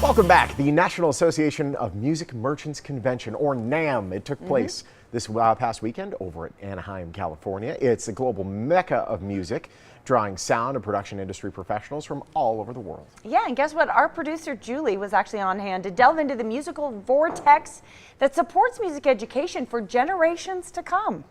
Welcome back. The National Association of Music Merchants Convention, or NAMM. It took place this past weekend over at Anaheim, California. It's the global mecca of music, drawing sound and production industry professionals from all over the world. Yeah, and guess what? Our producer Julie was actually on hand to delve into the musical vortex that supports music education for generations to come.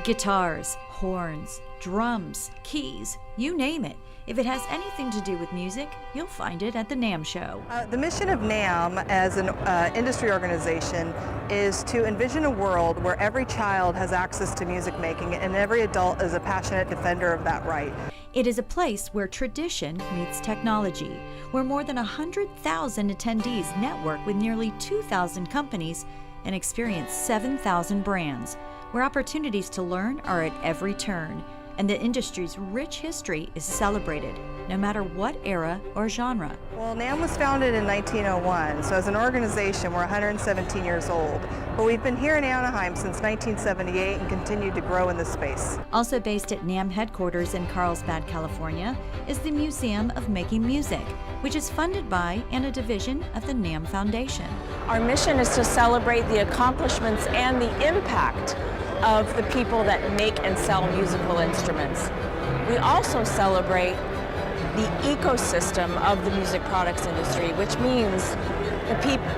Guitars, horns, drums, keys, you name it. If it has anything to do with music, you'll find it at the NAMM show. The mission of NAMM as an industry organization is to envision a world where every child has access to music making and every adult is a passionate defender of that right. It is a place where tradition meets technology, where more than 100,000 attendees network with nearly 2,000 companies and experience 7,000 brands, where opportunities to learn are at every turn, and the industry's rich history is celebrated, no matter what era or genre. Well, NAMM was founded in 1901, so as an organization, we're 117 years old. But we've been here in Anaheim since 1978 and continued to grow in this space. Also based at NAMM headquarters in Carlsbad, California, is the Museum of Making Music, which is funded by and a division of the NAMM Foundation. Our mission is to celebrate the accomplishments and the impact of the people that make and sell musical instruments. We also celebrate the ecosystem of the music products industry, which means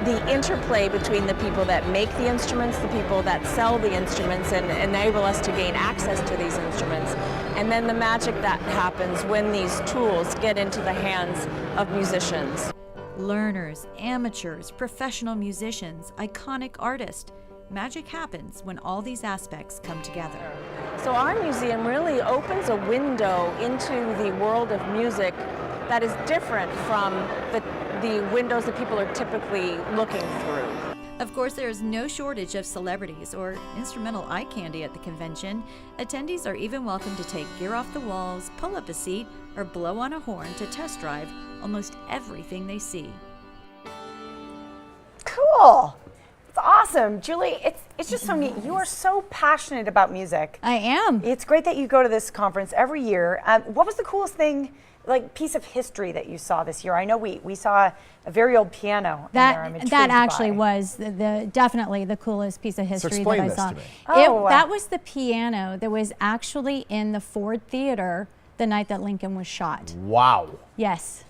the interplay between the people that make the instruments, the people that sell the instruments and enable us to gain access to these instruments, and then the magic that happens when these tools get into the hands of musicians. Learners, amateurs, professional musicians, iconic artists. Magic happens when all these aspects come together. So our museum really opens a window into the world of music that is different from the windows that people are typically looking through. Of course, there is no shortage of celebrities or instrumental eye candy at the convention. Attendees are even welcome to take gear off the walls, pull up a seat, or blow on a horn to test drive almost everything they see. Cool. It's awesome. Julie, it's just so neat. You are so passionate about music. I am. It's great that you go to this conference every year. What was the coolest thing, like piece of history that you saw this year? I know we saw a very old piano in there. I'm intrigued That actually by. was definitely the coolest piece of history that I saw. To me. That was the piano that was actually in the Ford Theater the night that Lincoln was shot. Wow. Yes.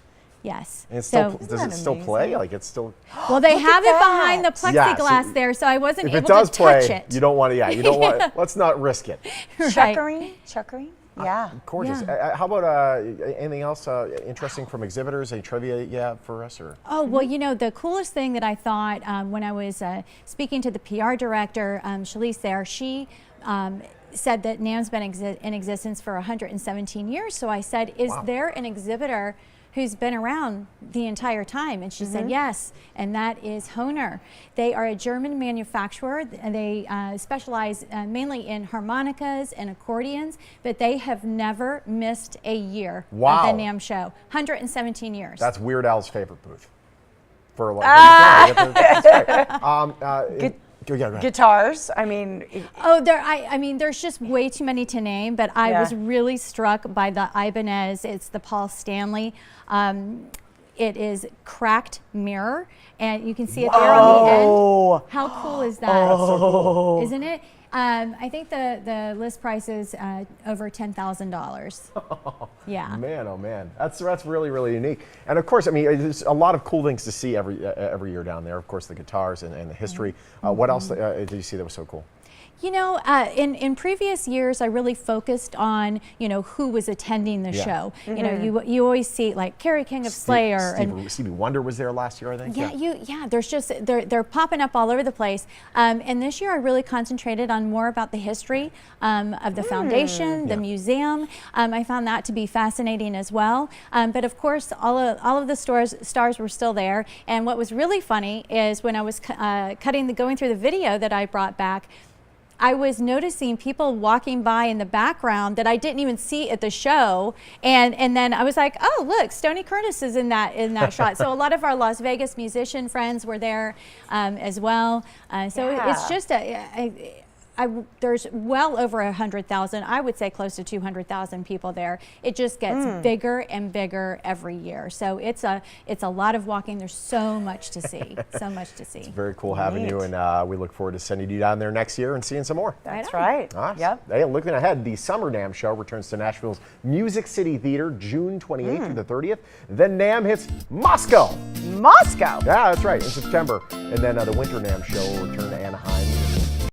Yes. And it's so, still, does it still play? Like it's still. Well, they have it behind the Yeah, plexiglass so there, so I wasn't if able it does to touch play, it. you don't want to. Yeah, you don't want. Let's not risk it. Chuckering? Yeah. Gorgeous. Yeah. How about anything else interesting from exhibitors? Any trivia you have for us? Or? Oh, well, you know, the coolest thing that I thought when I was speaking to the PR director, Shalise there, she said that NAMM's been in existence for 117 years. So I said, is there an exhibitor who's been around the entire time? And she said yes, and that is Hohner. They are a German manufacturer, and they specialize mainly in harmonicas and accordions, but they have never missed a year at the NAMM show. 117 years. That's Weird Al's favorite booth. For like, Guitars, I mean. Oh, I mean, there's just way too many to name, but I was really struck by the Ibanez. It's the Paul Stanley. It is cracked mirror, and you can see it there on the end. How cool is that? So cool. Isn't it? I think the list price is over $10,000. Yeah. Man, oh man, that's really, really unique. And of course, I mean, there's a lot of cool things to see every year down there. Of course, the guitars and the history. What else did you see that was so cool? You know, in previous years, I really focused on, you know, who was attending the show. You know, you always see like Kerry King of Slayer and Stevie Wonder was there last year, I think. Yeah, there's just they're popping up all over the place. And this year, I really concentrated on more about the history of the foundation, the museum. I found that to be fascinating as well. But of course, all of the stars were still there. And what was really funny is when I was going through the video that I brought back, I was noticing people walking by in the background that I didn't even see at the show, and then I was like, oh look, Stoney Curtis is in that shot. So a lot of our Las Vegas musician friends were there as well. So it's just there's well over 100,000. I would say close to 200,000 people there. It just gets bigger and bigger every year. So it's a lot of walking. There's so much to see. So much to see. It's very cool having you, and we look forward to sending you down there next year and seeing some more. That's right. Awesome. Yep. Hey, looking ahead, the Summer NAMM show returns to Nashville's Music City Theater June 28th through the 30th. Then NAMM hits Moscow. Moscow. Yeah, that's right, in September. And then the Winter NAMM show will return to Anaheim